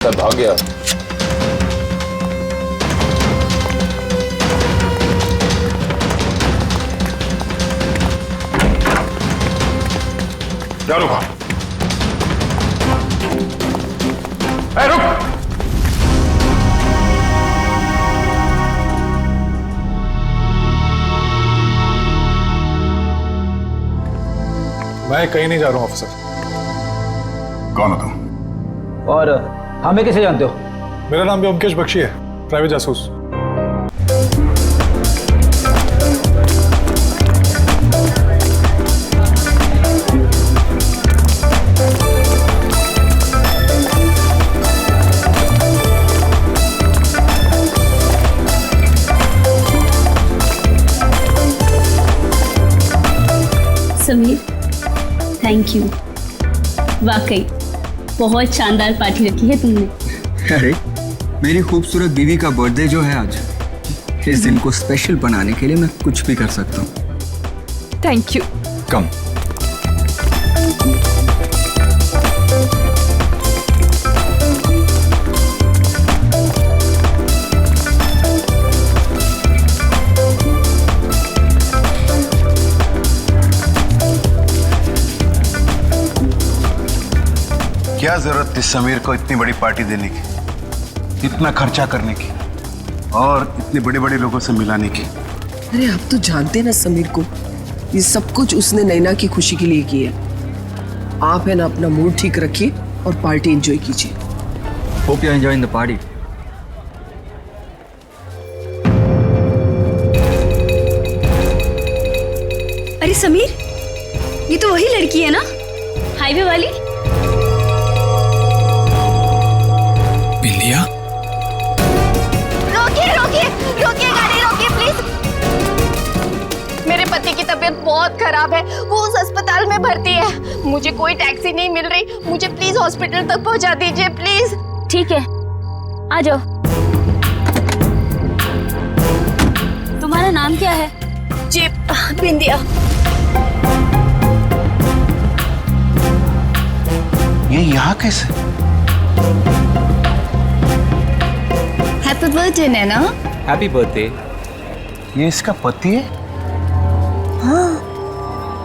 सब भाग गया। क्या रुका? रुक! मैं कहीं नहीं जा रहा हूं ऑफिसर। कौन हो तुम? और हमें कैसे जानते हो? मेरा नाम भी ओमकेश बख्शी है, प्राइवेट जासूस। Sameer, thank you. वाकई बहुत शानदार पार्टी रखी है तुमने। अरे मेरी खूबसूरत बीवी का बर्थडे जो है आज, इस दिन को स्पेशल बनाने के लिए मैं कुछ भी कर सकता हूँ। Thank you. कम। क्या जरूरत थी समीर को इतनी बड़ी पार्टी देने की, इतना खर्चा करने की और इतने बड़े बड़े लोगों से मिलाने की? अरे आप तो जानते ना समीर को, ये सब कुछ उसने नैना की खुशी के लिए किया। आप है ना अपना मूड ठीक रखिए और पार्टी एंजॉय कीजिए। Hope you enjoying the party. अरे समीर, ये तो वही लड़की है ना, हाईवे वाली? बिंदिया? रोकिए रोकिए रोकिए, गाड़ी रोकिए प्लीज। मेरे पति की तबीयत बहुत खराब है, वो उस अस्पताल में भर्ती है। मुझे कोई टैक्सी नहीं मिल रही, मुझे प्लीज हॉस्पिटल तक पहुंचा दीजिए प्लीज। ठीक है, आ जाओ। तुम्हारा नाम क्या है? जी बिंदिया। ये यहाँ कैसे? Happy birthday Naina. Happy birthday. ये इसका पति है? हाँ,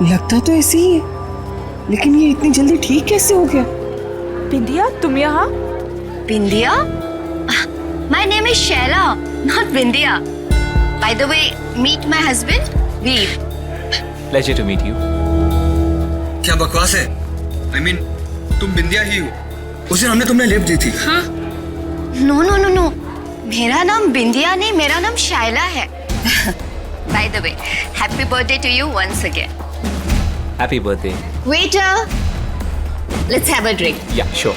लगता तो ऐसे ही है, लेकिन ये इतनी जल्दी ठीक कैसे हो गया? बिंदिया, तुम यहाँ? Bindiya? My name is Shaila, not Bindiya. By the way, meet my husband Veer. Pleasure to meet you. क्या बकवास है? I mean, तुम बिंदिया ही हो। उस दिन हमने तुम्हें लिफ्ट दी थी। हाँ? नो नो नो नो, मेरा नाम बिंदिया नहीं, मेरा नाम शाइला है। By the way, happy birthday to you once again. Happy birthday. Waiter, let's have a drink. Yeah sure.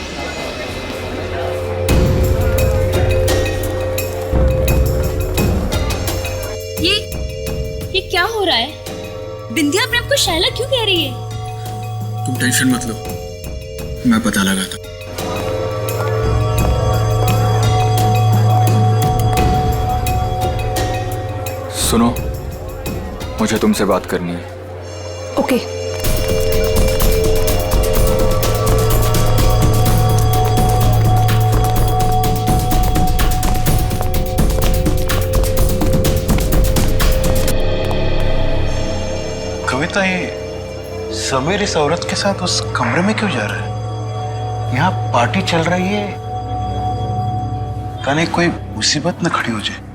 ये क्या हो रहा है? बिंदिया अपने आप को शैला क्यों कह रही है? तुम टेंशन मत लो, मैं पता लगाता। सुनो, मुझे तुमसे बात करनी है। ओके। कविता, ये समीर इस औरत के साथ उस कमरे में क्यों जा रहा है? यहाँ पार्टी चल रही है, कहीं कोई मुसीबत न खड़ी हो जाए।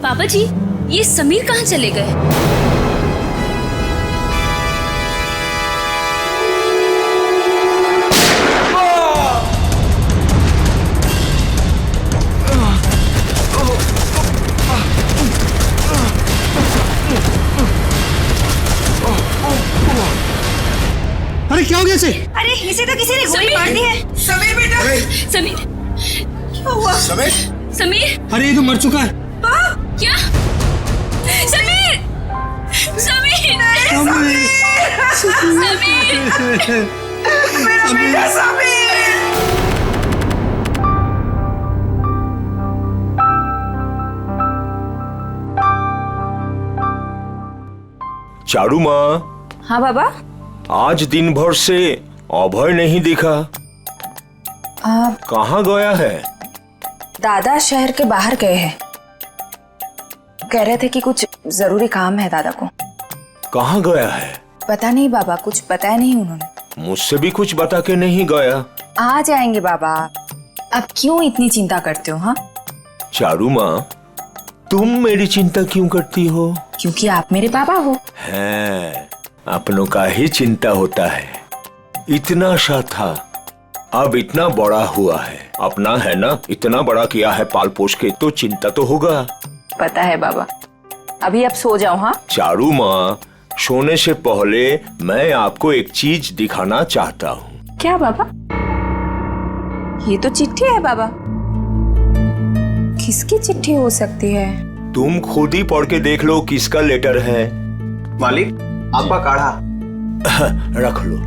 पापा जी, ये समीर कहाँ चले गए? अरे क्या हो गया इसे? अरे इसे तो किसी ने गोली मार दी है। समीर बेटा। समीर, क्या हुआ? समीर? समीर, अरे ये तो मर चुका है। क्या? समीर, समीर, समीर, मेरा बेटा समीर। चारू माँ, हाँ बाबा। आज दिन भर से अभय नहीं दिखा, कहाँ गया है? दादा शहर के बाहर गए हैं, कह रहे थे कि कुछ जरूरी काम है दादा को। कहाँ गया है? पता नहीं बाबा, कुछ बताया नहीं उन्होंने। मुझसे भी कुछ बता के नहीं गया। आ जाएंगे बाबा, अब क्यों इतनी चिंता करते हो? हाँ चारू माँ, तुम मेरी चिंता क्यों करती हो? क्योंकि आप मेरे पापा हो। है, अपनों का ही चिंता होता है। इतना सा था, अब इतना बड़ा हुआ है। अपना है ना, इतना बड़ा किया है पाल पोष के, तो चिंता तो होगा। पता है बाबा, अभी आप सो जाओ। हाँ चारू माँ, सोने से पहले मैं आपको एक चीज दिखाना चाहता हूँ। क्या बाबा? ये तो चिट्ठी है बाबा। किसकी चिट्ठी हो सकती है? तुम खुद ही पढ़ के देख लो किसका लेटर है। मालिक, आपका काढ़ा। रख लो।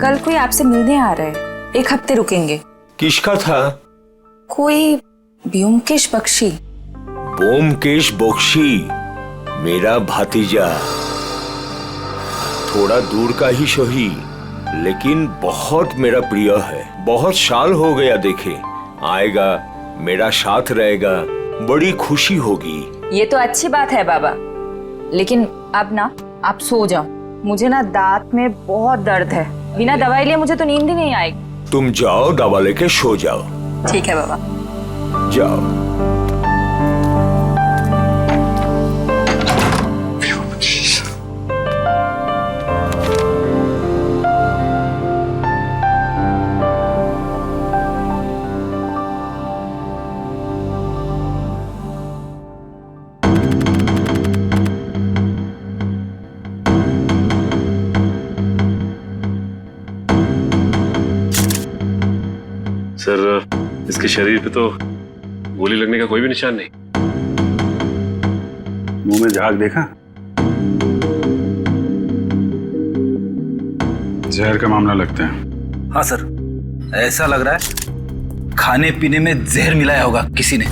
कल कोई आपसे मिलने आ रहा है, 1 हफ्ते रुकेंगे। किसका था? कोई ब्योमकेश बख्शी। ब्योमकेश बख्शी, मेरा भतीजा। थोड़ा दूर का ही सही, लेकिन बहुत मेरा प्रिय है। बहुत साल हो गया देखे। आएगा, मेरा साथ रहेगा, बड़ी खुशी होगी। ये तो अच्छी बात है बाबा, लेकिन अब ना आप सो जाओ। मुझे ना दांत में बहुत दर्द है, बिना दवाई लिए मुझे तो नींद ही नहीं आएगी। तुम जाओ, दवा लेके सो जाओ। ठीक है बाबा, जाओ। सर, इसके शरीर पे तो गोली लगने का कोई भी निशान नहीं। मुंह में झाग देखा? जहर का मामला लगता है। हाँ सर, ऐसा लग रहा है खाने पीने में जहर मिलाया होगा किसी ने।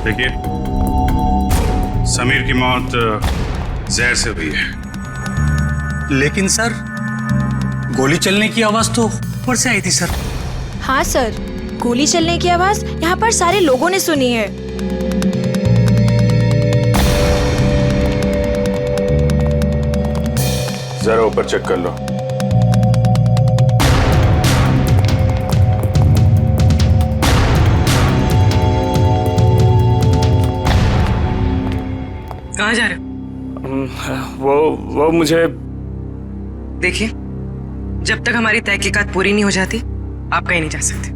देखिए, समीर की मौत जहर से हुई है। लेकिन सर, गोली चलने की आवाज तो ऊपर से आई थी सर। हाँ सर, गोली चलने की आवाज यहाँ पर सारे लोगों ने सुनी है। जरा ऊपर चेक कर लो। कहाँ जा रहे हो? वो मुझे देखिए, जब तक हमारी तहकीकात पूरी नहीं हो जाती, आप कहीं नहीं जा सकते।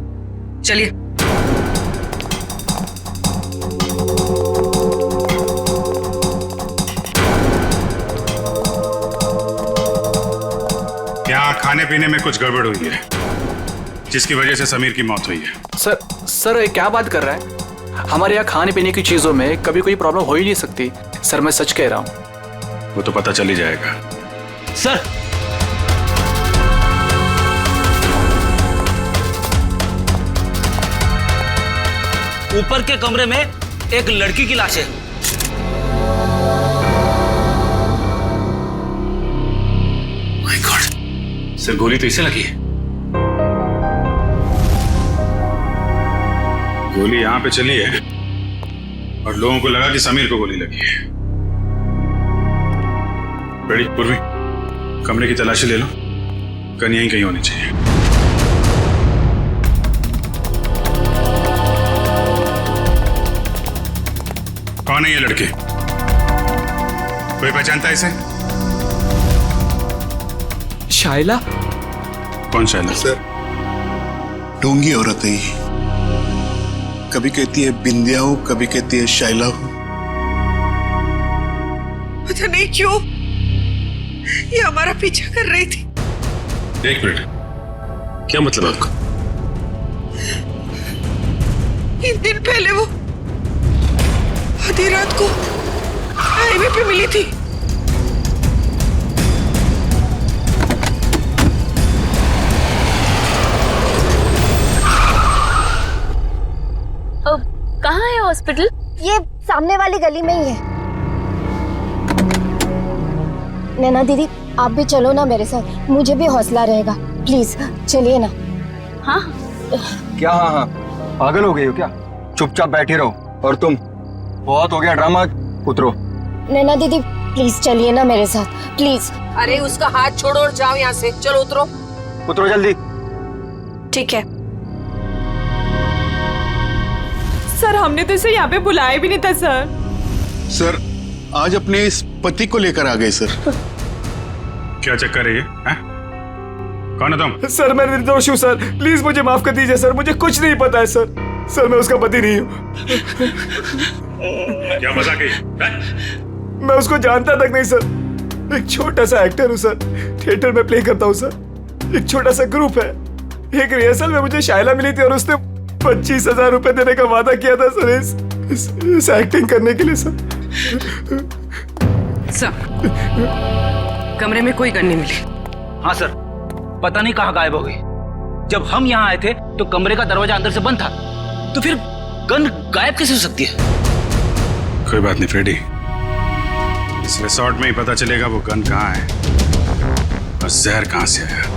चलिए। यहाँ खाने पीने में कुछ गड़बड़ हुई है, जिसकी वजह से समीर की मौत हुई है। सर ये क्या बात कर रहा है? हमारे यहाँ खाने पीने की चीजों में कभी कोई प्रॉब्लम हो ही नहीं सकती। सर, मैं सच कह रहा हूँ। वो तो पता चल ही जाएगा। सर, ऊपर के कमरे में एक लड़की की लाश है। माय गॉड, सर गोली तो इसे लगी है। गोली यहाँ पे चली है और लोगों को लगा कि समीर को गोली लगी है। बेड़ी, पूर्वी, कमरे की तलाशी ले लो। गन यहीं कहीं होनी चाहिए। कौन है ये लड़के? कोई पहचानता है इसे? शाइला? कौन शाइला? सर, ढोंगी औरत है ये। कभी कहती है बिंदिया हूं, कभी कहती है शाइला हूं। पता नहीं क्यों ये हमारा पीछा कर रही थी। एक मिनट, क्या मतलब आपका? 3 दिन पहले वो आधी रात को हाईवे पे मिली थी। हॉस्पिटल? ये सामने वाली गली में ही है। नैना दीदी, आप भी चलो ना मेरे साथ, मुझे भी हौसला रहेगा। प्लीज चलिए ना। हाँ क्या हाँ हाँ, पागल हो गई हो क्या? चुपचाप बैठी रहो। और तुम, बहुत हो गया ड्रामा, उतरो। नैना दीदी प्लीज चलिए ना मेरे साथ, प्लीज। अरे उसका हाथ छोड़ो और जाओ यहाँ से। चलो उतरो। उतरो जल्दी। ठीक है सर, हमने तो इसे यहाँ पे बुलाया भी नहीं था सर। सर आज अपने इस पति को लेकर आ गए सर। क्या चक्कर है ये? कौन है तुम? सर मैं निर्दोष हूँ सर, प्लीज मुझे माफ कर दीजिए सर, मुझे कुछ नहीं पता है सर। सर मैं उसका पति नहीं हूँ। क्या मजाक है? मैं उसको जानता तक नहीं सर। एक छोटा सा एक्टर हूँ सर, थिएटर में प्ले करता हूँ सर। एक छोटा सा ग्रुप है। एक रिहर्सल में मुझे शायला मिली थी और उसने 25,000 रुपए देने का वादा किया था सर इस एक्टिंग करने के लिए सर। कमरे में कोई गन नहीं मिली। हाँ सर, पता नहीं कहाँ गायब हो गई। जब हम यहाँ आए थे तो कमरे का दरवाजा अंदर से बंद था, तो फिर गन गायब कैसे हो सकती है? कोई बात नहीं फ्रेडी, इस रिसोर्ट में ही पता चलेगा वो गन कहाँ है और जहर कहाँ से आया।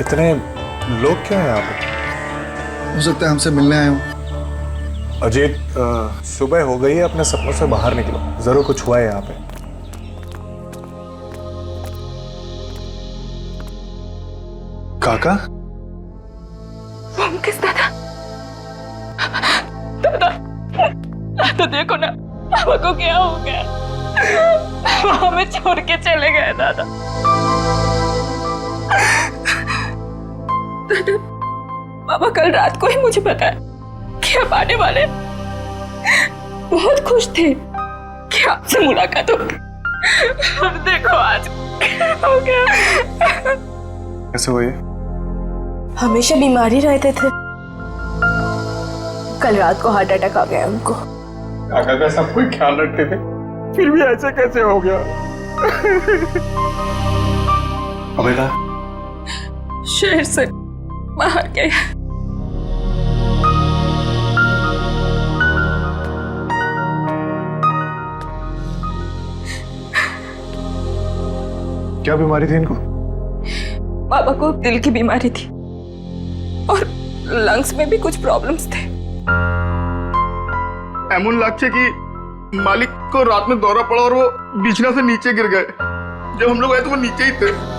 इतने लोग क्या हैं यहाँ पे? हो सकता है हमसे मिलने आए हो। अजीत, सुबह हो गई है, अपने सपनों से बाहर निकलो, जरूर कुछ हुआ है यहाँ पे। काका? किस दादा? दादा, दादा देखो ना, पापा को क्या हो गया? वो हमें छोड़ के चले गए दादा। दादा, पापा कल रात को ही मुझे बताया कि आप आने वाले। बहुत खुश थे कि आपसे मुलाकात होगी। अब देखो आज हो गया। कैसे हुई? हमेशा बीमारी रहते थे, कल रात को हार्ट अटैक आ गया उनको। काका का सब कोई ख्याल रखते थे, फिर भी ऐसे कैसे हो गया? अबे का शहर से बाहर गया। क्या बीमारी थी इनको? पापा को दिल की बीमारी थी और लंग्स में भी कुछ प्रॉब्लम्स थे। एमन लगছে कि मालिक को रात में दौरा पड़ा और वो बिछना से नीचे गिर गए। जब हम लोग आए तो वो नीचे ही थे।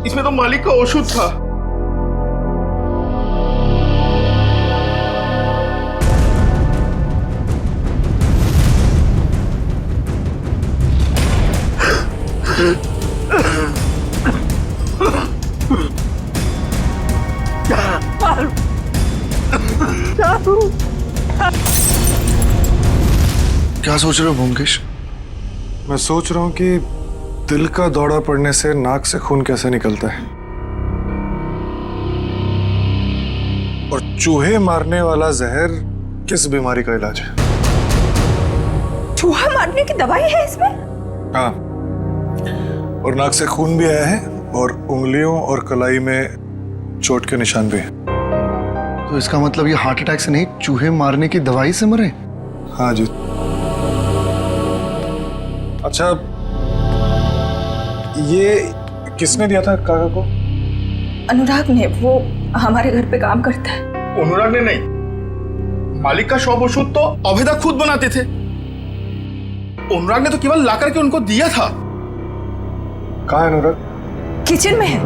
इसमें तो मालिक का औषध था। क्या सोच रहे हो ब्योमकेश? मैं सोच रहा हूँ कि दिल का दौरा पड़ने से नाक से खून कैसे निकलता है, और चूहे मारने वाला जहर किस बीमारी का इलाज है। चूहा मारने की दवाई है इसमें? हाँ, और नाक से खून भी आया है और उंगलियों और कलाई में चोट के निशान भी हैं। तो इसका मतलब ये हार्ट अटैक से नहीं, चूहे मारने की दवाई से मरे? हाँ जी। अच्छा, ये किसने दिया था काका को? अनुराग ने, वो हमारे घर पे काम करता है। अनुराग ने नहीं, मालिक का शॉप औषध तो अभेदा खुद बनाते थे। अनुराग ने तो केवल ला करके उनको दिया था। कहाँ है अनुराग? किचन में है।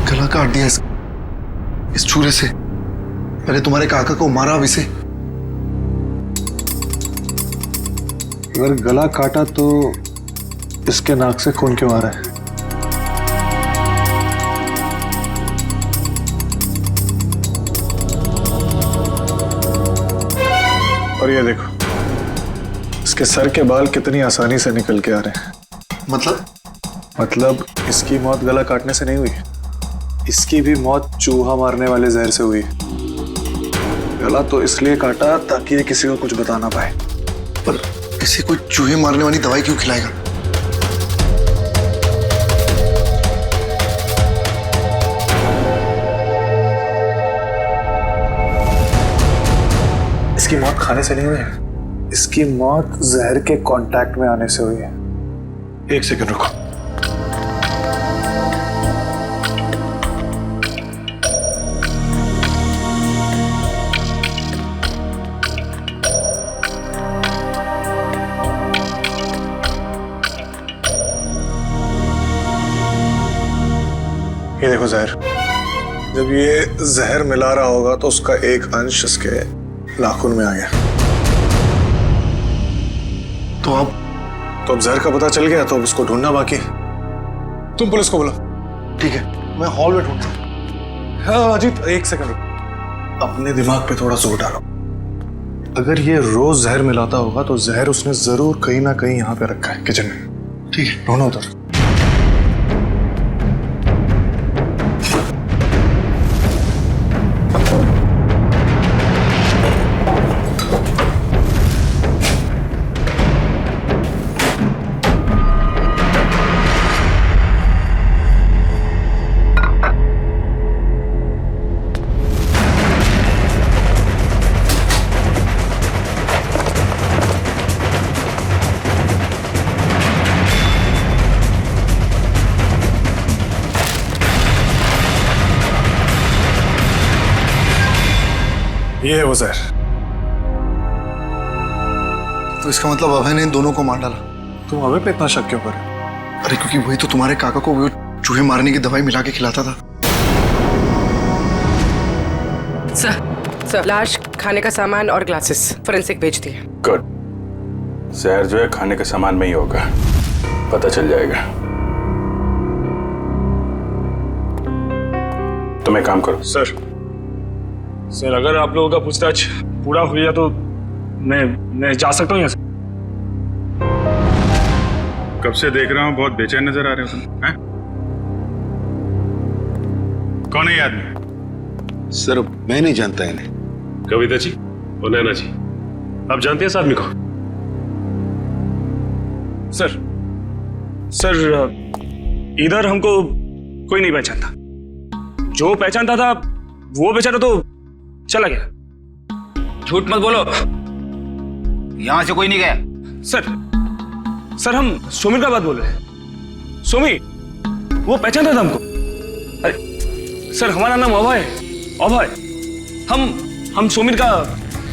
गला काट दिया इस छुरे से। मैंने तुम्हारे काका को मारा अब इसे। अगर गला काटा तो इसके नाक से खून क्यों आ रहा है? और ये देखो, इसके सर के बाल कितनी आसानी से निकल के आ रहे हैं। मतलब इसकी मौत गला काटने से नहीं हुई, इसकी भी मौत चूहा मारने वाले जहर से हुई। गला तो इसलिए काटा ताकि ये किसी को कुछ बता ना पाए। पर किसी को चूहे मारने वाली दवाई क्यों खिलाएगा? इसकी मौत खाने से नहीं हुई है, इसकी मौत जहर के कांटेक्ट में आने से हुई है। एक सेकंड रुको। ये देखो जहर, जब ये जहर मिला रहा होगा तो उसका एक अंश इसके नाखून में आ गया। तो अब जहर का पता चल गया, तो अब उसको ढूंढना बाकी। तुम पुलिस को बोलो। ठीक है, मैं हॉल में ढूंढता हूँ। हाँ अजीत, एक सेकंड, अपने दिमाग पे थोड़ा जोर डालो। अगर ये रोज जहर मिलाता होगा तो जहर उसने जरूर कहीं ना कहीं यहाँ पे रखा है, किचन में। ठीक है, ढूंढो उधर। ये है वो जहर। तो इसका मतलब अभय ने इन दोनों को मार डाला। तुम अभय पे इतना शक क्यों कर रहे हो? अरे क्योंकि वही तो तुम्हारे काका को वो चूहे मारने की दवाई मिला के खिलाता था। सर, लाश, खाने का सामान और ग्लासेस फोरेंसिक भेज दिए। गुड। जहर जो है खाने के सामान में ही होगा, पता चल जाएगा। तुम एक काम करो। सर अगर आप लोगों का पूछताछ पूरा हो गया तो मैं जा सकता हूँ यहाँ से। कब से देख रहा हूँ, बहुत बेचैन नजर आ रहे हो तुम। हैं? कौन है ये आदमी? सर मैं नहीं जानता इन्हें। कविता जी और नैना जी, आप जानते हैं इस आदमी को? सर इधर हमको कोई नहीं पहचानता। जो पहचानता था वो बेचारा तो चला गया। झूठ मत बोलो, यहां से कोई नहीं गया। सर हम सोमिर का बात बोल रहे हैं। सोमी वो पहचानता था हमको। अरे सर हमारा नाम अभय है। अभय, हम सोमिर का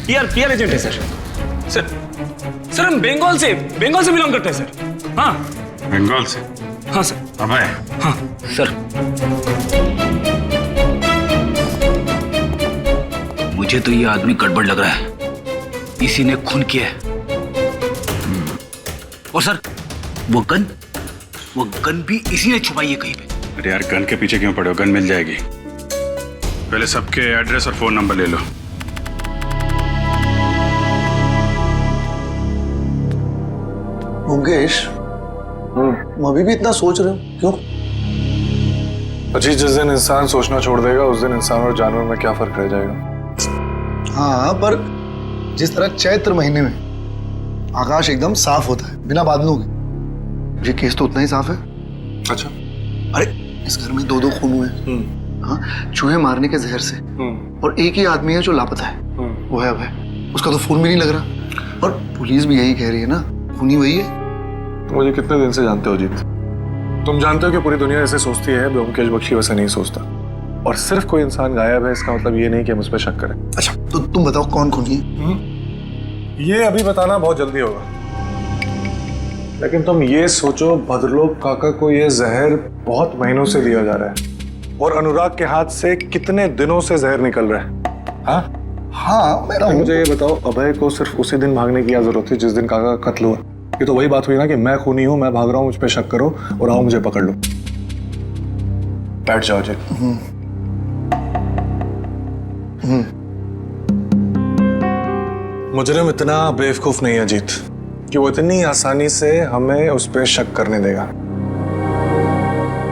पीआर एजेंट है सर हम बंगाल से बिलोंग करते हैं सर। हाँ बंगाल से? हाँ सर। अभय? हाँ सर मुझे तो ये आदमी गड़बड़ लग रहा है, इसी ने खून किया है। और सर वो गन भी इसी ने छुपाई है कहीं पे। अरे यार गन के पीछे क्यों पड़े हो, गन मिल जाएगी। पहले सबके एड्रेस और फोन नंबर ले लो। मुकेश, तुम अभी भी इतना सोच रहे हो, क्यों? अजीत, जिस दिन इंसान सोचना छोड़ देगा उस दिन इंसान और जानवर में क्या फर्क रह जाएगा? हाँ, पर जिस तरह चैत्र महीने में आकाश एकदम साफ होता है बिना बादलों के, ये केस तो उतना ही साफ है। अच्छा। अरे इस घर में दो खून हुए हैं। हाँ, चूहे मारने के जहर से। और एक ही आदमी है जो लापता है, वो है अभय। उसका तो खून भी नहीं लग रहा, और पुलिस भी यही कह रही है ना, खूनी वही है। तुम मुझे कितने दिन से जानते हो अजीत? तुम जानते हो कि पूरी दुनिया ऐसे सोचती है, ब्योमकेश बख्शी वैसे नहीं सोचता। और सिर्फ कोई इंसान गायब है इसका मतलब ये नहीं कि हम उस पर शक करें। अच्छा तो तुम बताओ कौन खूनी है? ये अभी बताना बहुत जल्दी होगा, लेकिन तुम ये सोचो भद्रलोक काका को ये जहर बहुत महीनों से दिया जा रहा है, और अनुराग के हाथ से कितने दिनों से जहर निकल रहा है। हाँ हाँ, मुझे ये बताओ, अभय को सिर्फ उसी दिन भागने की क्या जरूरत थी जिस दिन काका का कत्ल हुआ? ये तो वही बात हुई ना कि मैं खूनी हूं, मैं भाग रहा हूं, मुझ पे शक करो और आओ मुझे पकड़ लो। बैठ जाओ जी। मुजरिम इतना बेवकूफ नहीं है अजीत कि वो इतनी आसानी से हमें उस पर शक करने देगा।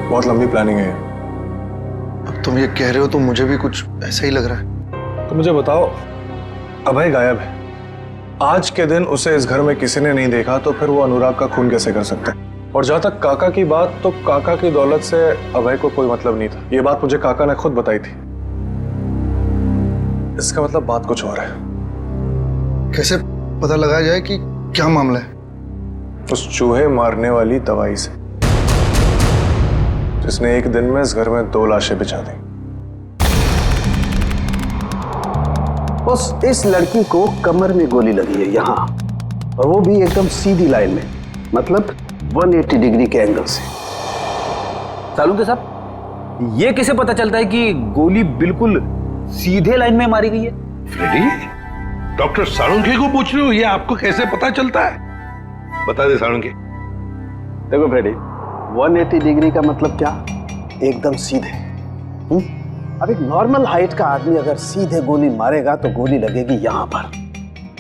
बहुत लंबी प्लानिंग है। अब तुम ये कह रहे हो तो मुझे भी कुछ ऐसा ही लग रहा है। तो मुझे बताओ, अभय गायब है, आज के दिन उसे इस घर में किसी ने नहीं देखा, तो फिर वो अनुराग का खून कैसे कर सकते हैं? और जहां तक काका की बात, तो काका की दौलत से अभय को कोई मतलब नहीं था। ये बात मुझे काका ने खुद बताई थी। इसका मतलब बात कुछ और है। कैसे पता लगाया जाए कि क्या मामला है? उस चूहे मारने वाली दवाई से, जिसने एक दिन में इस घर में 2 लाशें बिछा दी। बस इस लड़की को कमर में गोली लगी है यहाँ, और वो भी एकदम सीधी लाइन में, मतलब 180 डिग्री के एंगल से। सालुंके साहब, ये कैसे पता चलता है कि गोली बिल्कुल सीधे लाइन में मारी गई है? फ्रेडी, डॉक्टर सालुंके को पूछ रहे हो, ये आपको कैसे पता चलता है? बता दे सालुंके। देखो फ्रेडी, 180 डिग्री का मतलब क्या? एकदम सीधे। अब एक नॉर्मल हाइट का आदमी अगर सीधे गोली मारेगा तो गोली लगेगी यहाँ पर,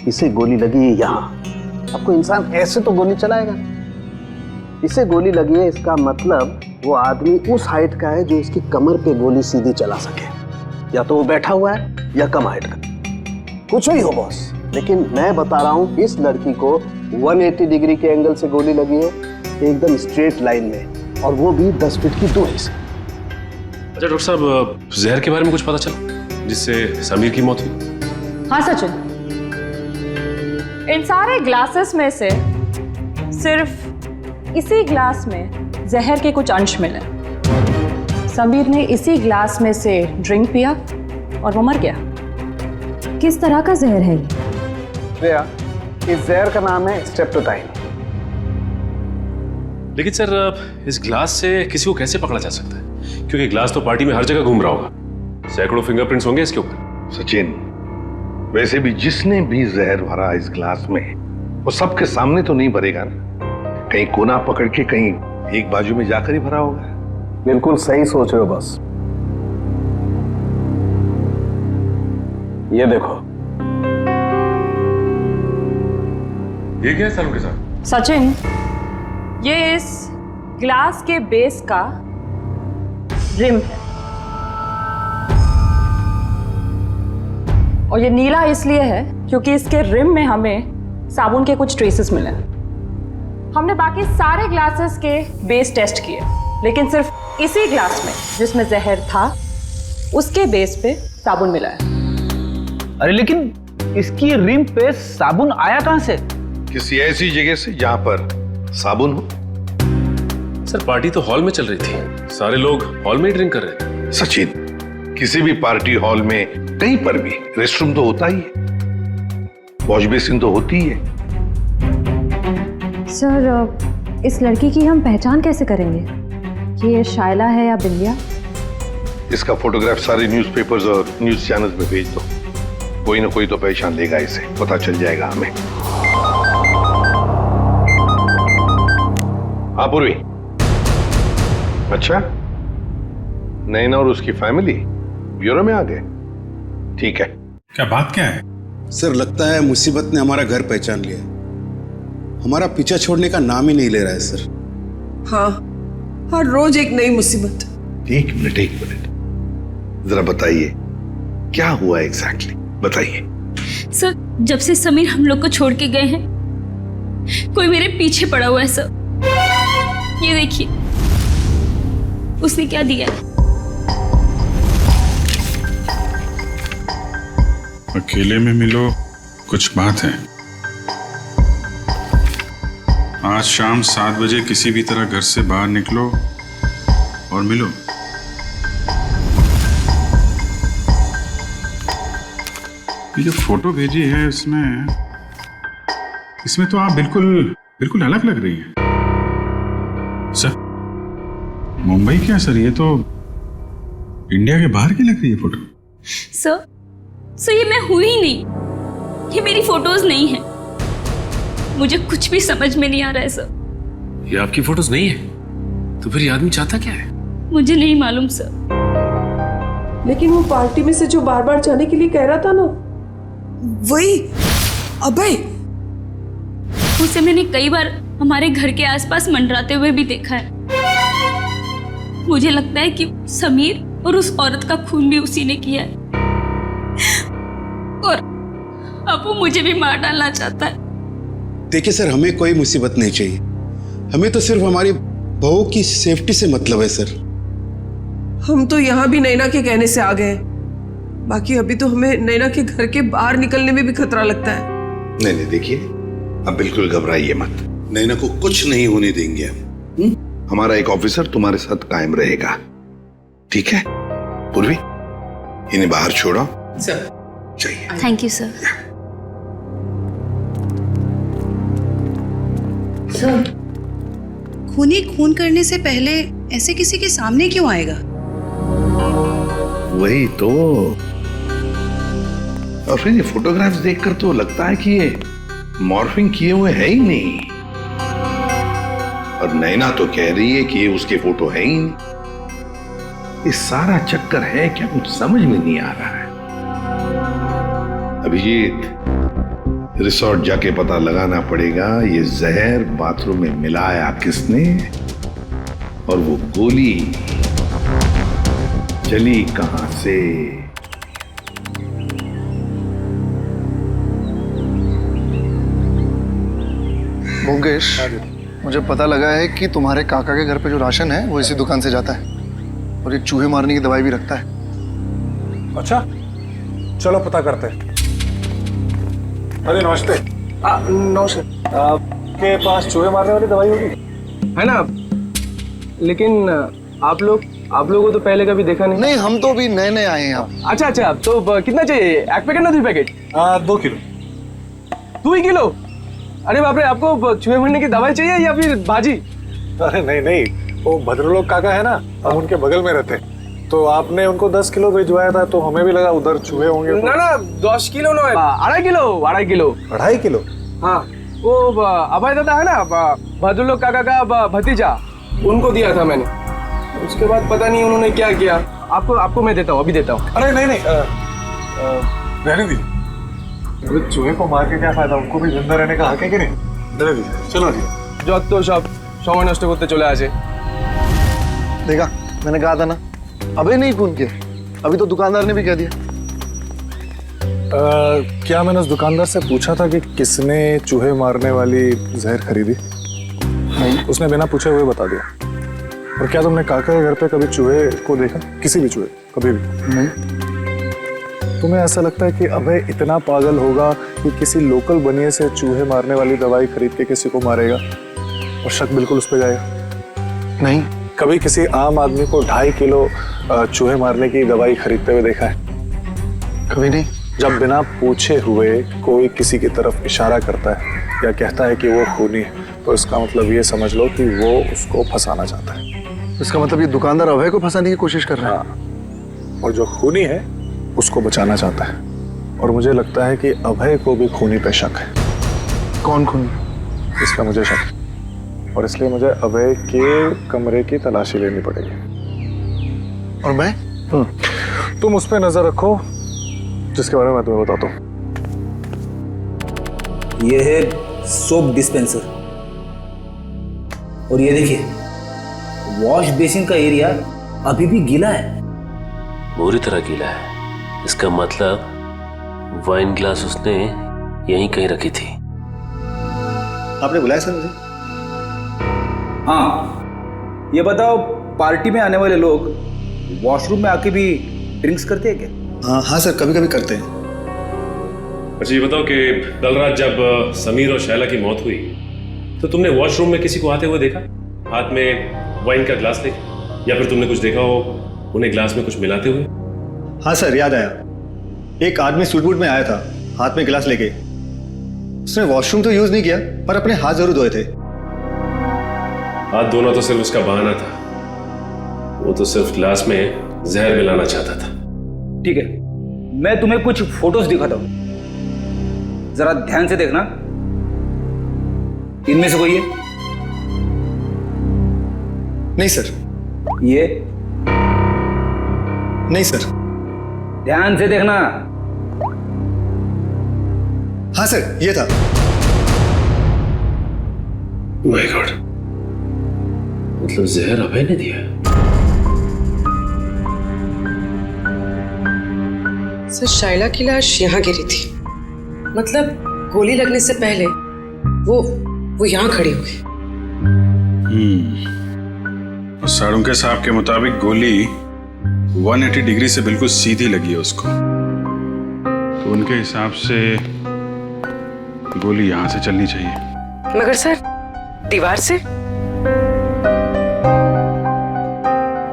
इसे गोली लगी है यहाँ। अब कोई इंसान ऐसे तो गोली चलाएगा? इसे गोली लगी है, इसका मतलब वो आदमी उस हाइट का है जो इसकी कमर पे गोली सीधी चला सके। या तो वो बैठा हुआ है या कम हाइट का, कुछ भी हो बॉस। लेकिन मैं बता रहा हूँ, इस लड़की को 180 डिग्री के एंगल से गोली लगी है, एकदम स्ट्रेट लाइन में, और वो भी 10 फीट की दूरी से। अच्छा डॉक्टर साहब, जहर के बारे में कुछ पता चला जिससे समीर की मौत हुई? हाँ सचिन, इन सारे ग्लासेस में से सिर्फ इसी ग्लास में जहर के कुछ अंश मिले। समीर ने इसी ग्लास में से ड्रिंक पिया और वो मर गया। किस तरह का जहर है ये? श्रेया, इस जहर का नाम है स्ट्रेप्टोटाइन। लेकिन सर, इस ग्लास से किसी को कैसे पकड़ा जा सकता है? क्योंकि ग्लास तो पार्टी में हर जगह घूम रहा होगा, सैकड़ों फिंगरप्रिंट्स होंगे इसके ऊपर। सचिन, वैसे भी जिसने भी जहर भरा इस ग्लास में, वो सबके सामने तो नहीं भरेगा ना, कहीं कोना पकड़ के कहीं एक बाजू में जाकर ही भरा होगा। बिल्कुल सही सोच रहे हो बस। ये देखो, ये क्या है सालों के साथ? सचिन, ये इस ग्लास के बेस का रिम है, और ये नीला इसलिए है क्योंकि इसके रिम में हमें साबुन के कुछ ट्रेसेस मिले। हमने बाकी सारे ग्लासेस के बेस टेस्ट किए, लेकिन सिर्फ इसी ग्लास में जिसमें जहर था, उसके बेस पे साबुन मिला है। अरे लेकिन इसकी रिम पे साबुन आया कहां से? किसी ऐसी जगह से जहां पर साबुन हो। सर, पार्टी तो हॉल में चल रही थी, सारे लोग हॉल में ही ड्रिंक कर रहे थे। सचिन, किसी भी पार्टी हॉल में कहीं पर भी रेस्टरूम तो होता ही है, वॉश बेसिन तो होती ही है। सर, इस लड़की की हम पहचान कैसे करेंगे कि ये शायला है या बिंदिया? इसका फोटोग्राफ सारे न्यूज़पेपर्स और न्यूज चैनल्स में भेज दो, कोई ना कोई तो पहचान लेगा इसे, पता चल जाएगा हमें। हाँ पूर्वी, अच्छा, नैना और उसकी फैमिली ब्यूरो में आ गए? ठीक है। क्या बात क्या है? सर, लगता है मुसीबत ने हमारा घर पहचान लिया, हमारा पीछा छोड़ने का नाम ही नहीं ले रहा है सर। हाँ, हर रोज एक नई मुसीबत। एक मिनट, जरा बताइए क्या हुआ एग्जैक्टली, बताइए। सर, जब से समीर हम लोग को छोड़ के गए हैं, कोई मेरे पीछे पड़ा हुआ है सर। ये देखिए, उसने क्या दिया। अकेले में मिलो, कुछ बात है। आज शाम 7 बजे किसी भी तरह घर से बाहर निकलो और मिलो। ये फोटो भेजी है, इसमें तो आप बिल्कुल अलग लग रही हैं। सर, मुंबई क्या सर, ये तो इंडिया के बाहर की लग रही है फोटो। सर, ये मैं हुई ही नहीं, ये मेरी फोटोज नहीं है। मुझे कुछ भी समझ में नहीं आ रहा है सर। ये आपकी फोटोज नहीं है तो फिर ये आदमी चाहता क्या है? मुझे नहीं मालूम सर। लेकिन वो पार्टी में से जो बार बार जाने के लिए कह रहा था ना, वही अभय। उसे मैंने कई बार हमारे घर के आसपास मंडराते हुए भी देखा है। मुझे लगता है कि समीर और उस औरत का खून भी उसी ने किया है और अब वो मुझे भी मार डालना चाहता है। देखिए सर, हमें कोई मुसीबत नहीं चाहिए। हमें तो सिर्फ हमारी बहू की सेफ्टी से मतलब है सर। हम तो यहाँ भी नैना के कहने से आ गए, बाकी अभी तो हमें नैना के घर के बाहर निकलने में भी खतरा लगता है। नहीं नहीं, देखिए अब बिल्कुल घबराइए मत। नैना को कुछ नहीं होने देंगे हम। हमारा एक ऑफिसर तुम्हारे साथ कायम रहेगा, ठीक है? पूर्वी, इन्हें बाहर छोड़ो। सर चाहिए। Thank you sir. सर, खूनी खून करने से पहले ऐसे किसी के सामने क्यों आएगा? वही तो। और फिर ये फोटोग्राफ्स देखकर तो लगता है कि ये मॉर्फिंग किए हुए है ही नहीं। और नैना तो कह रही है कि ये उसके फोटो है ही नहीं। ये सारा चक्कर है क्या, कुछ समझ में नहीं आ रहा है। अभिजीत, रिसोर्ट जाके पता लगाना पड़ेगा ये जहर बाथरूम में मिलाया किसने और वो गोली चली कहां से। भोगेश, मुझे पता लगा है कि तुम्हारे काका के घर पे जो राशन है वो इसी दुकान से जाता है और ये चूहे मारने की दवाई भी रखता है। अच्छा, चलो पता करते हैं। अरे नमस्ते। नमस्ते। आपके पास चूहे मारने वाली दवाई होगी? है ना, लेकिन आप लोगों को तो पहले कभी देखा नहीं। नहीं, हम तो भी नए नए आए हैं यहाँ। अच्छा, तो कितना चाहिए? एक पैकेट ना 2 पैकेट? 2 किलो। 2 किलो? अरे बाप रे, आपको चूहे मारने की दवाई चाहिए या फिर भाजी? अरे नहीं, वो भद्रलोक काका है ना, हम उनके बगल में रहते हैं। तो आपने उनको 10 किलो भिजवाया था तो हमें भी लगा उधर चूहे होंगे। ना 10 किलो ना, 2.5 किलो। 2.5 किलो? हाँ, वो अभय दादा है ना, भद्रलोक काका का भतीजा, उनको दिया था मैंने। उसके बाद पता नहीं उन्होंने क्या किया। आपको मैं देता हूँ, अभी देता हूँ। अरे नहीं, रहने दीजिए। चूहे को मार के क्या फायदा, उनको भी जिंदा रहने का हक है कि नहीं? रहने दीजिए, चलो जी। जो तो सब समय नष्ट करते चले आजे। देखा, मैंने कहा था ना, अबे नहीं खून किया। अभी तो दुकानदार ने भी कह दिया। क्या मैंने उस दुकानदार से पूछा था कि किसने चूहे मारने वाली जहर खरीदी? नहीं, उसने बिना पूछे हुए बता दिया। और क्या तुमने काका के घर पे कभी चूहे को देखा? किसी भी चूहे, कभी भी नहीं? तुम्हें ऐसा लगता है कि अभय इतना पागल होगा कि किसी लोकल बनिए से चूहे मारने वाली दवाई खरीद के किसी को मारेगा और शक बिल्कुल उस पर जाएगा? नहीं। कभी किसी आम आदमी को 2.5 किलो चूहे मारने की दवाई खरीदते हुए देखा है? कभी नहीं। जब बिना पूछे हुए कोई किसी की तरफ इशारा करता है या कहता है कि वो खूनी है, तो इसका मतलब ये समझ लो कि वो उसको फंसाना चाहता है। इसका मतलब ये दुकानदार अभय को फंसाने की कोशिश कर रहा है। हाँ। और जो खूनी है उसको बचाना चाहता है। और मुझे लगता है कि अभय को भी खूनी पे शक है। कौन खूनी? इसका मुझे शक है और इसलिए मुझे अभय के कमरे की तलाशी लेनी पड़ेगी। और मैं? तुम उस पर नजर रखो जिसके बारे में मैं तुम्हें बताता हूँ। ये है सोप डिस्पेंसर और ये देखिए वॉश बेसिन का एरिया अभी भी गीला है, पूरी तरह गीला है। इसका मतलब वाइन ग्लास उसने यहीं कहीं रखी थी। आपने बुलाया सर मुझे? हाँ, ये बताओ पार्टी में आने वाले लोग वॉशरूम में आके भी ड्रिंक्स करते हैं क्या? हाँ सर, कभी कभी करते हैं। अच्छा ये बताओ कि कल रात जब समीर और शैला की मौत हुई तो तुमने वॉशरूम में किसी को आते हुए देखा, हाथ में वाइन का ग्लास लेके, या फिर तुमने कुछ देखा हो उन्हें ग्लास में कुछ मिलाते हुए? हाँ सर, याद आया। एक आदमी सूट बूट में आया था हाथ में गिलास लेके। उसने वॉशरूम तो यूज नहीं किया पर अपने हाथ जरूर धोए थे। हाथ धोना तो सिर्फ उसका बहाना था, वो तो सिर्फ ग्लास में जहर मिलाना चाहता था। ठीक है, मैं तुम्हें कुछ फोटोज दिखाता हूं, जरा ध्यान से देखना। इनमें से कोई है? नहीं सर। ये? नहीं सर। ध्यान से देखना। हाँ सर, ये था। माय गॉड, मतलब जहर अभय ने दिया? सर शाइला की लाश यहाँ गिरी थी, मतलब गोली लगने से पहले वो यहाँ खड़ी हुई। साड़ुंके साहब के मुताबिक गोली 180 डिग्री से बिल्कुल सीधी लगी है उसको, तो उनके हिसाब से गोली यहां से चलनी चाहिए। मगर सर दीवार से?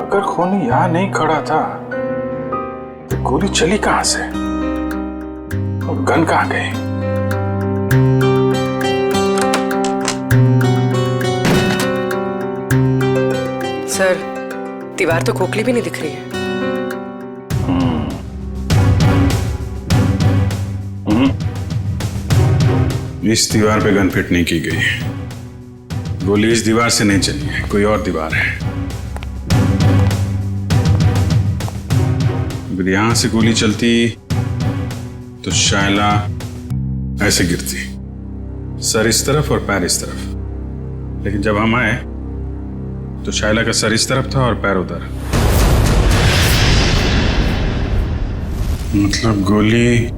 अगर खूनी यहां नहीं खड़ा था तो गोली चली कहां से और गन कहां गई? सर दीवार तो खोखली भी नहीं दिख रही है। इस दीवार पे गन फिट नहीं की गई, गोली इस दीवार से नहीं चली है, कोई और दीवार है। अगर यहां से गोली चलती तो शायला ऐसे गिरती, सर इस तरफ और पैर इस तरफ, लेकिन जब हम आए तो शायला का सर इस तरफ था और पैर उधर। मतलब गोली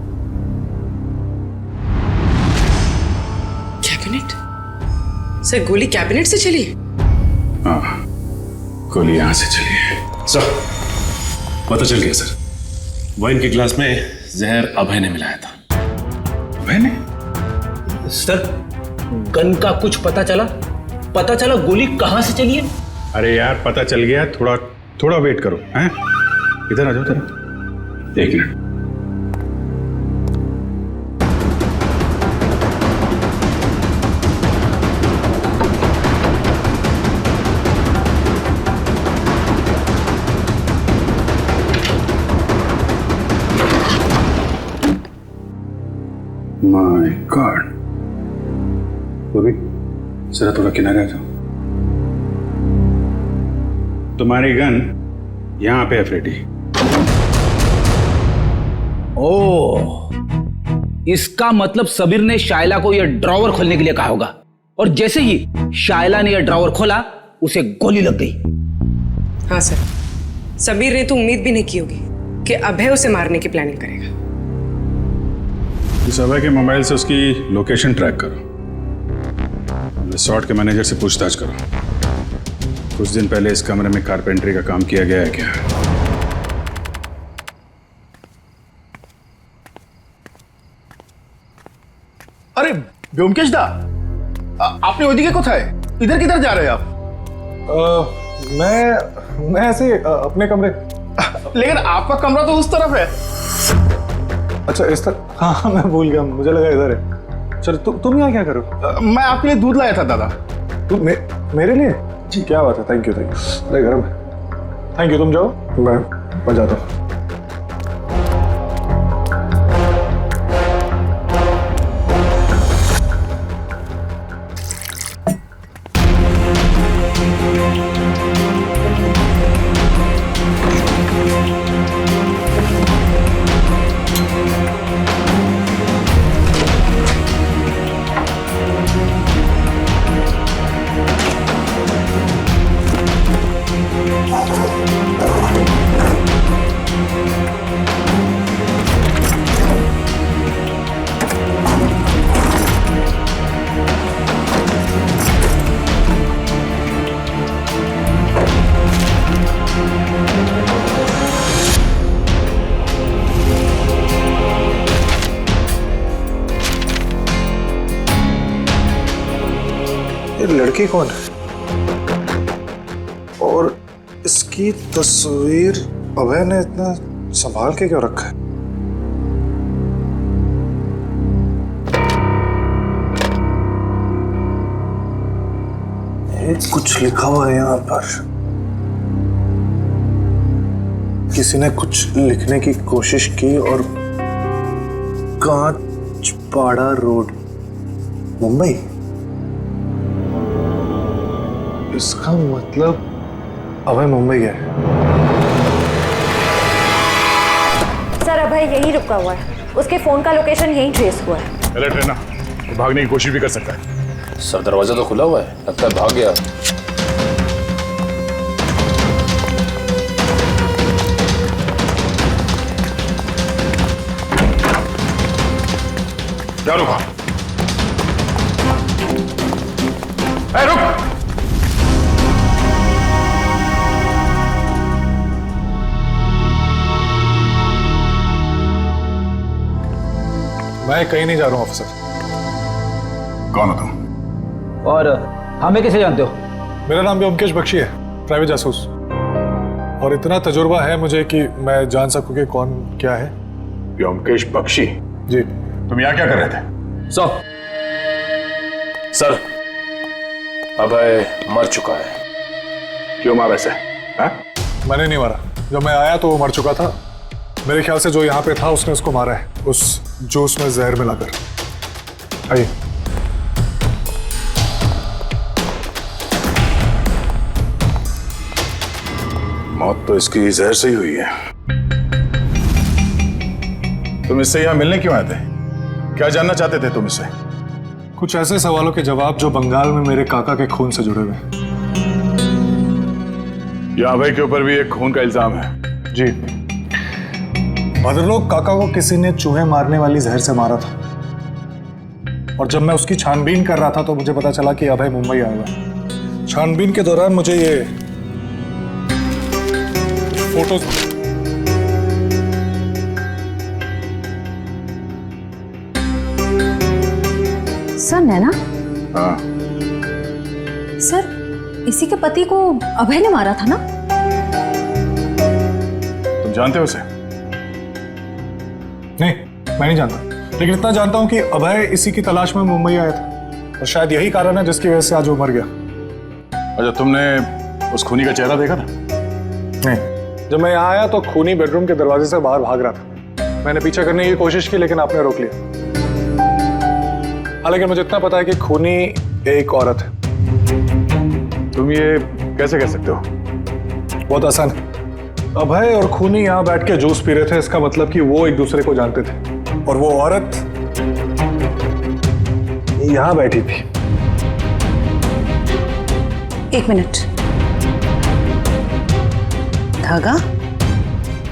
कैबिनेट? सर गोली कैबिनेट से चली? हाँ, गोली यहां से चली है। सर पता चल गया सर, वाइन के ग्लास में जहर अभय ने मिलाया था। अभय ने? सर गन का कुछ पता चला? पता चला गोली कहां से चली है? अरे यार पता चल गया, थोड़ा वेट करो। हैं इधर आ जाओ जरा, एक मिनट। माय गॉड, वो भी जरा थोड़ा किनारे आ जाओ। तुम्हारी गन यहां पे है फ्रेडी। ओह, इसका मतलब सबीर ने शायला को यह ड्रॉवर खोलने के लिए कहा होगा, और जैसे ही शायला ने यह ड्रॉवर खोला उसे गोली लग गई। हाँ सर, सबीर ने तो उम्मीद भी नहीं की होगी कि अभय उसे मारने की प्लानिंग करेगा। इस अभय के मोबाइल से उसकी लोकेशन ट्रैक करो, रिसोर्ट के मैनेजर से पूछताछ करो, कुछ दिन पहले इस कमरे में कारपेंटरी का काम किया गया है क्या? अरे ब्योमकेश दा, आपने ओदिके कोথায়? इधर किधर जा रहे हैं आप? मैं ऐसे अपने कमरे। लेकिन आपका कमरा तो उस तरफ है। अच्छा इस तरफ? हाँ मैं भूल गया, मुझे लगा इधर है। चल तुम यहाँ क्या करो? मैं आपके लिए दूध लाया था दादा। तुम मेरे लिए? जी क्या बात है, थैंक यू। अरे गरम है, थैंक यू। तुम जाओ, मैं जाता हूँ। लड़की कौन है और इसकी तस्वीर अभय ने इतना संभाल के क्यों रखा है? कुछ लिखा हुआ है यहाँ पर, किसी ने कुछ लिखने की कोशिश की और कांचपाड़ा रोड, मुंबई। इसका मतलब अभय मुंबई गया है। सर अभय यहीं रुका हुआ है, उसके फोन का लोकेशन यहीं ट्रेस हुआ है। अलर्ट रहना, तो भागने की कोशिश भी कर सकता है। सर दरवाजा तो खुला हुआ है, लगता है भाग गया। क्या रुका? रुक! मैं कहीं नहीं जा रहा हूँ ऑफिसर। कौन हो तुम? और हमें कैसे जानते हो? मेरा नाम व्योमकेश बख्शी है, प्राइवेट जासूस। और इतना तजुर्बा है मुझे कि मैं जान सकूं कि कौन क्या है। व्योमकेश बख्शी? जी। तुम यहाँ क्या कर रहे थे? सर अभय मर चुका है। क्यों मारा ऐसे? मैंने नहीं मारा, जब मैं आया तो वो मर चुका था। मेरे ख्याल से जो यहाँ पे था उसने उसको मारा है, उस जूस में जहर मिलाकर। आइए। मौत तो इसकी जहर से ही हुई है। तुम इससे यहाँ मिलने क्यों आए थे? क्या जानना चाहते थे तुम इससे? कुछ ऐसे सवालों के जवाब जो बंगाल में मेरे काका के खून से जुड़े हुए हैं। यहाँ अभय के ऊपर भी एक खून का इल्जाम है। जी। भद्रलोक काका को किसी ने चूहे मारने वाली जहर से मारा था, और जब मैं उसकी छानबीन कर रहा था तो मुझे पता चला कि अभय मुंबई आया हुआ है। छानबीन के दौरान मुझे ये फोटोज सर नैना? हाँ। सर इसी के पति को अभय ने मारा था ना? तुम जानते हो उसे? नहीं, मैं नहीं जानता, लेकिन इतना जानता हूं कि अभय इसी की तलाश में मुंबई आया था, और शायद यही कारण है जिसकी वजह से आज वो मर गया। अच्छा, तुमने उस खूनी का चेहरा देखा था? नहीं, जब मैं यहाँ आया तो खूनी बेडरूम के दरवाजे से बाहर भाग रहा था। मैंने पीछा करने की कोशिश की, लेकिन आपने रोक लिया। हालांकि मुझे इतना पता है कि खूनी एक औरत है। तुम ये कैसे कह सकते हो? बहुत आसान है। अभय और खूनी यहाँ बैठ के जूस पी रहे थे, इसका मतलब कि वो एक दूसरे को जानते थे, और वो औरत यहाँ बैठी थी। एक मिनट, धागा?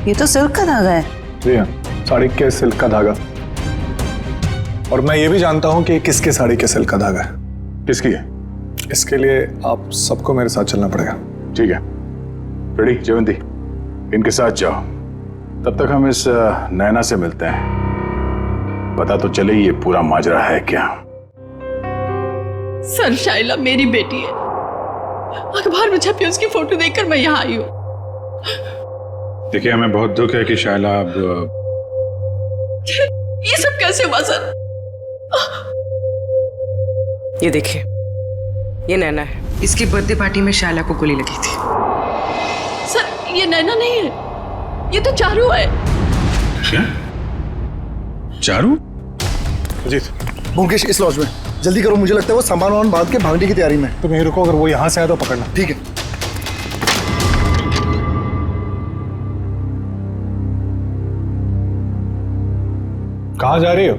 ये तो सिल्क का धागा है। जी हाँ, साड़ी के सिल्क का धागा। और मैं ये भी जानता हूँ कि किसके साड़ी के सिल्क का धागा है। किसकी है? इसके लिए आप सबको मेरे साथ चलना पड़ेगा। ठीक है, रेडी जयवंती, इनके साथ जाओ। तब तक हम इस नैना से मिलते हैं, पता तो चले ये पूरा माजरा है क्या। सर शाइला मेरी बेटी है, अखबार में छपी उसकी फोटो देखकर मैं यहाँ आई हूँ। देखिए, हमें बहुत दुख है कि शाइला अब ये सब कैसे हुआ सर? ये देखिए, ये नैना है। इसकी बर्थडे पार्टी में शाइला को गोली लगी थी। सर ये नैना नहीं है, ये तो चारू है। क्या? चारू? अजीत, मुकेश इस लॉज में, जल्दी करो, मुझे लगता है वो सामान वामान बांध के भागने की तैयारी में। तुम यहीं रुको, अगर वो यहाँ से आए तो पकड़ना। ठीक है। कहाँ जा रही हो?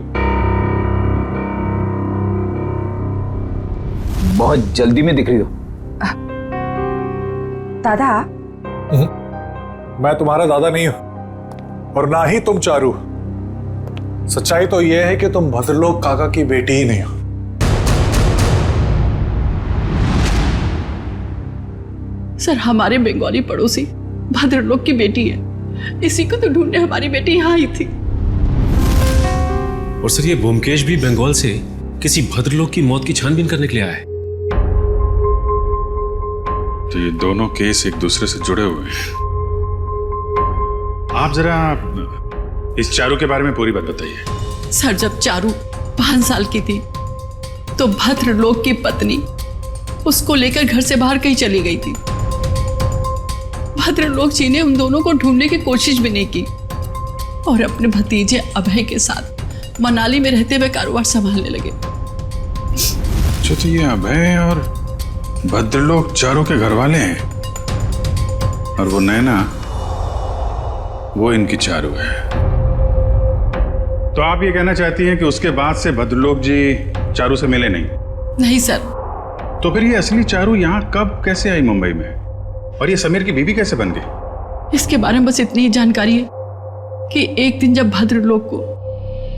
बहुत जल्दी में दिख रही हो। दादा? मैं तुम्हारा दादा नहीं हूं, और ना ही तुम चारू। सच्चाई तो यह है कि तुम भद्रलोक काका की बेटी ही नहीं हो। सर हमारे बंगाली पड़ोसी भद्रलोक की बेटी है, इसी को तो ढूंढने हमारी बेटी यहाँ आई थी। और सर ये ब्योमकेश भी बंगाल से किसी भद्रलोक की मौत की छानबीन करने के लिए आया है। तो ये दोनों केस एक दूसरे से जुड़े हुए हैं। आप जरा इस चारू के बारे में पूरी बात बताइए। सर जब चारू 5 साल की थी तो भद्रलोक की पत्नी उसको लेकर घर से बाहर कहीं चली गई थी। भद्रलोक जी ने उन दोनों को ढूंढने की कोशिश भी नहीं की और अपने भतीजे अभय के साथ मनाली में रहते हुए कारोबार संभालने लगे। तो ये अभय और भद्रलोक चारों के घर वाले हैं और वो नैना, वो इनकी चारू है। तो आप ये कहना चाहती हैं कि उसके बाद से भद्रलोक जी चारू से मिले नहीं? नहीं सर। तो फिर ये असली चारू यहाँ कब कैसे आई मुंबई में, और ये समीर की बीवी कैसे बन गई? इसके बारे में बस इतनी ही जानकारी है कि एक दिन जब भद्रलोक को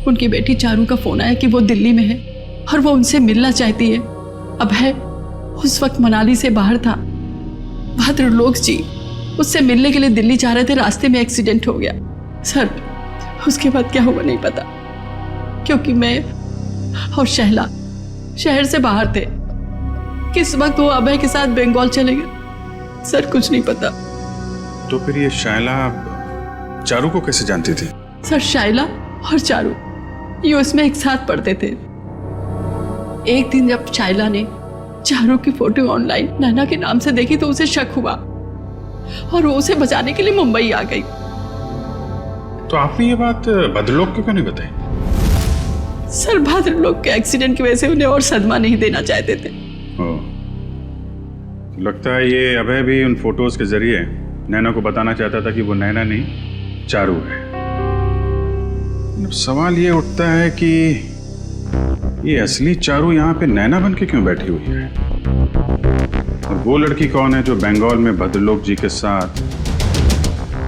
उनकी बेटी चारू का फोन आया कि वो दिल्ली में है और वो उनसे मिलना चाहती है। अभय उस वक्त मनाली से बाहर था। भद्रलोक जी उससे मिलने के लिए दिल्ली जा रहे थे, रास्ते में एक्सीडेंट हो गया। सर उसके बाद क्या हुआ नहीं पता, क्योंकि मैं और शहला शहर से बाहर थे। किस वक्त वो अभय के साथ बंगाल चले गए, सर कुछ नहीं पता। तो फिर ये शायला चारू को कैसे जानती थी? सर शायला और चारू ये उसमें एक साथ पढ़ते थे। एक दिन जब शायला ने चारू की फोटो ऑनलाइन नैना के नाम से देखी तो उसे शक हुआ और वो उसे बचाने के लिए मुंबई आ गई। तो आपने ये बात भद्रलोक को क्यों नहीं बताई? सर भद्रलोक के एक्सीडेंट की वजह से उन्हें और सदमा नहीं देना चाहते थे। लगता है ये अभय भी उन फोटोज के जरिए नैना को बताना चाहता था कि वो नैना नहीं चारू है। अब सवाल ये उठता है कि ये असली चारू यहाँ पे नैना बन के क्यों बैठी हुई है, और वो लड़की कौन है जो बंगाल में भद्रलोक जी के साथ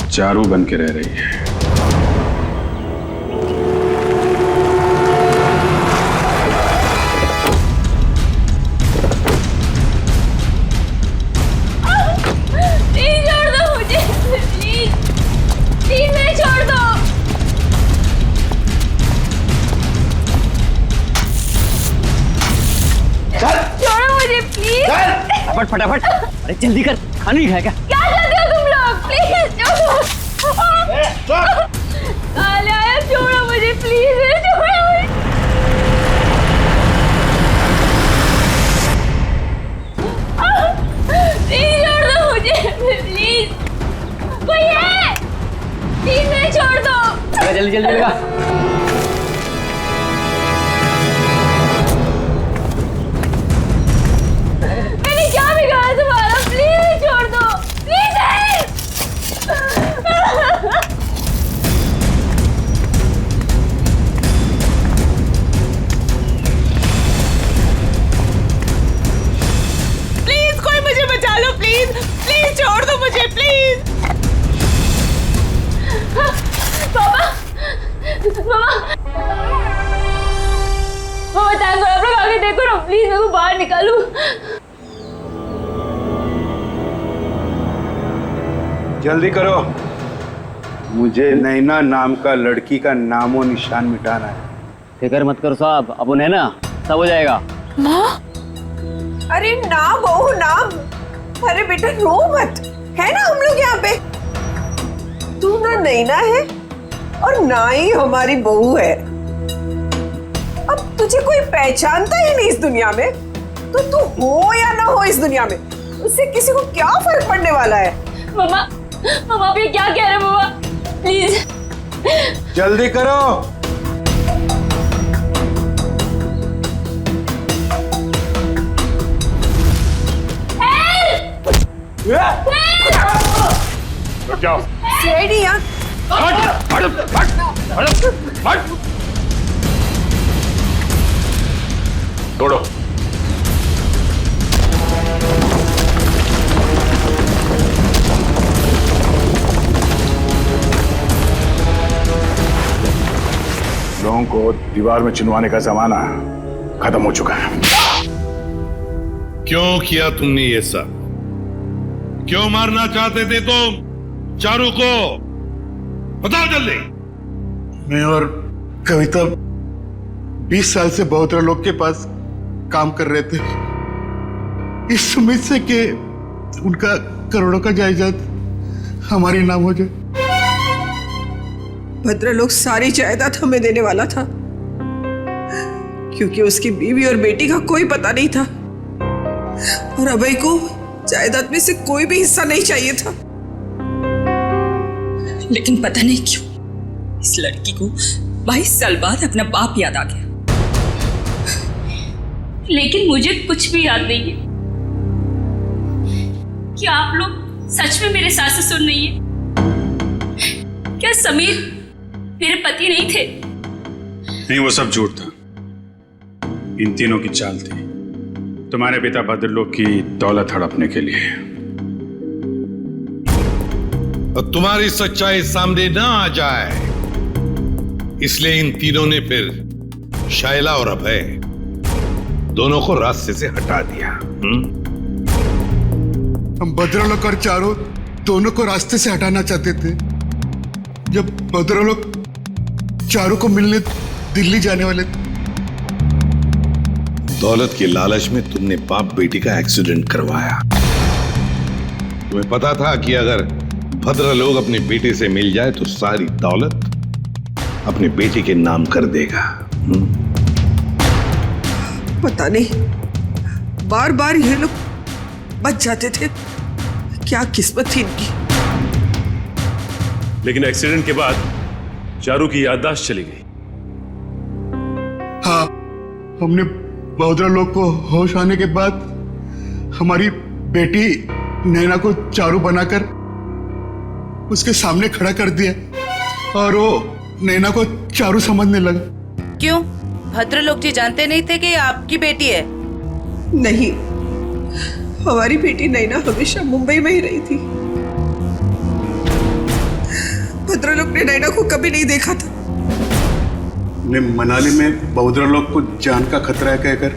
चारू बन के रह रही है? फटाफट अरे जल्दी कर, खाना नहीं खाया क्या? क्या चाहते हो तुम लोग? प्लीज छोड़ो मुझे, प्लीज छोड़ो मुझे। प्लीज छोड़ दो मुझे, प्लीज कोई है? प्लीज नहीं छोड़ दो। जल्दी जल्दी लगा। क्या बिगाड़ा तुम्हारा? प्लीज छोड़ दो, प्लीज। प्लीज कोई मुझे बचा लो, प्लीज प्लीज छोड़ दो मुझे, प्लीज। पापा मामा मामा टाइम आप लोग आगे देखो ना, प्लीज मेरे को बाहर निकालो। जल्दी करो, मुझे नैना नाम का लड़की का नामो निशान मिटाना है। फिक्र मत करो साहब, अब उन्हें ना सब हो जाएगा। माँ अरे ना बहू ना, अरे बेटा रो मत, है ना हम लोग यहाँ पे। तू ना नैना है और ना ही हमारी बहू है। अब तुझे कोई पहचानता ही नहीं इस दुनिया में, तो तू हो या ना हो इस दुनिया में, उससे किसी को क्या फर्क पड़ने वाला है? मामा मामा आप ये क्या कह रहे हैं मामा? प्लीज जल्दी करो। जाओ सीआईडी यहाँ। तोड़ो। लोगों को दीवार में चिनवाने का जमाना खत्म हो चुका है। क्यों किया तुमने ये सब? क्यों मारना चाहते थे तुम चारू को? बताओ जल्दी। मैं और कविता 20 साल से बहुत लोग के पास काम कर रहे थे, इस उम्मीद से कि उनका करोड़ों का जायदाद हमारे नाम हो जाए। भद्रलोक सारी जायदाद हमें देने वाला था, क्योंकि उसकी बीवी और बेटी का कोई पता नहीं था और अभय को जायदाद में से कोई भी हिस्सा नहीं चाहिए था। लेकिन पता नहीं क्यों इस लड़की को 22 साल बाद अपना बाप याद आ गया। लेकिन मुझे कुछ भी याद नहीं है। कि आप लोग सच में मेरे सास ससुर नहीं है? क्या समीर मेरे पति नहीं थे? नहीं, वो सब झूठ था। इन तीनों की चाल थी तुम्हारे पिता भद्रलोक की दौलत हड़पने के लिए। और तुम्हारी सच्चाई सामने ना आ जाए इसलिए इन तीनों ने फिर शायला और अभय दोनों को रास्ते से हटा दिया। हम भद्रलोक और चारू दोनों को रास्ते से हटाना चाहते थे। जब भद्रलोक चारू को मिलने दिल्ली जाने वाले थे, दौलत के लालच में तुमने बाप बेटी का एक्सीडेंट करवाया। तुम्हें पता था कि अगर भद्रलोक अपनी बेटी से मिल जाए तो सारी दौलत अपनी बेटी के नाम कर देगा। पता नहीं बार बार ये लोग बच जाते थे, क्या किस्मत थी इनकी। लेकिन एक्सीडेंट के बाद चारू की याददाश्त चली गई। हाँ, हमने भद्रलोक को होश आने के बाद हमारी बेटी नैना को चारू बनाकर उसके सामने खड़ा कर दिया और वो नैना को चारू समझने लगा। क्यों? भद्रलोक जी जानते नहीं थे कि आपकी बेटी है? नहीं, हमारी बेटी नैना हमेशा मुंबई में ही रही थी। भद्रलोक ने नैना को कभी नहीं देखा था। ने मनाली में भद्रलोक को जान का खतरा है कहकर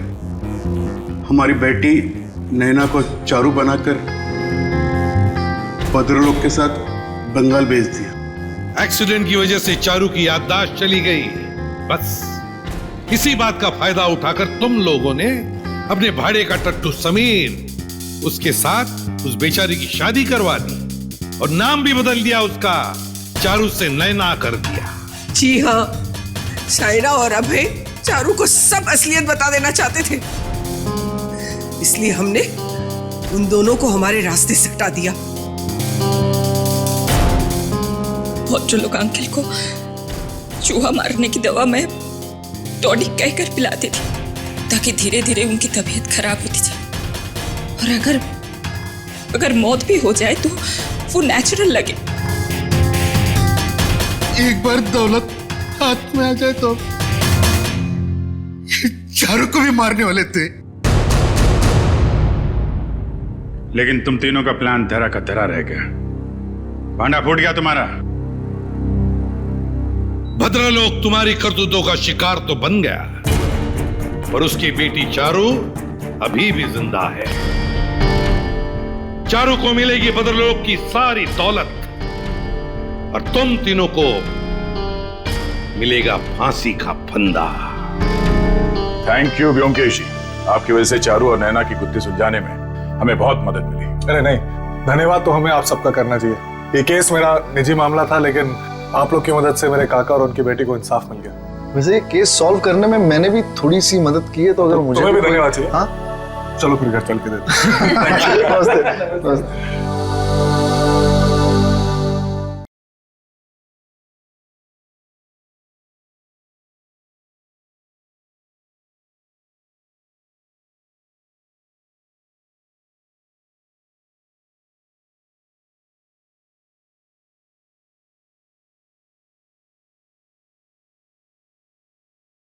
हमारी बेटी नैना को चारू बनाकर भद्रलोक के साथ बंगाल भेज दिया। एक्सीडेंट की वजह से चारू की याददाश्त चली गई। बस इसी बात का फायदा उठाकर तुम लोगों ने अपने भाड़े का टट्टू समीर उसके साथ उस बेचारी की शादी करवा दी और नाम भी बदल दिया उसका, चारू से नैना कर दिया। जी हाँ, शायरा और अभय चारू को सब असलियत बता देना चाहते थे, इसलिए हमने उन दोनों को हमारे रास्ते से हटा दिया। भद्रलोक अंकल को चूहा मारने की दवा मैं टॉनिक कहकर पिलाती थी ताकि धीरे धीरे उनकी तबीयत खराब होती जाए, और अगर मौत भी हो जाए तो वो नेचुरल लगे। एक बार दौलत हाथ में आ जाए तो चारू को भी मारने वाले थे। लेकिन तुम तीनों का प्लान धरा का धरा रह गया, भांडा फूट गया तुम्हारा। भद्रलोक तुम्हारी करतूतों का शिकार तो बन गया, पर उसकी बेटी चारू अभी भी जिंदा है। चारू को मिलेगी भद्रलोक की सारी दौलत और तुम तीनों को मिलेगा फांसी का फंदा। थैंक यू व्योमकेश जी, आपकी वजह से चारू और नैना की गुत्थी सुलझाने में हमें बहुत मदद मिली। अरे नहीं, धन्यवाद तो हमें आप सबका करना चाहिए। ये केस मेरा निजी मामला था, लेकिन आप लोग की मदद से मेरे काका और उनकी बेटी को इंसाफ मिल गया। वैसे ये केस सॉल्व करने में मैंने भी थोड़ी सी मदद की है, तो अगर मुझे तुम्हें भी धन्यवाद चाहिए। हाँ, चलो फिर घर चल के देते हैं। नमस्ते।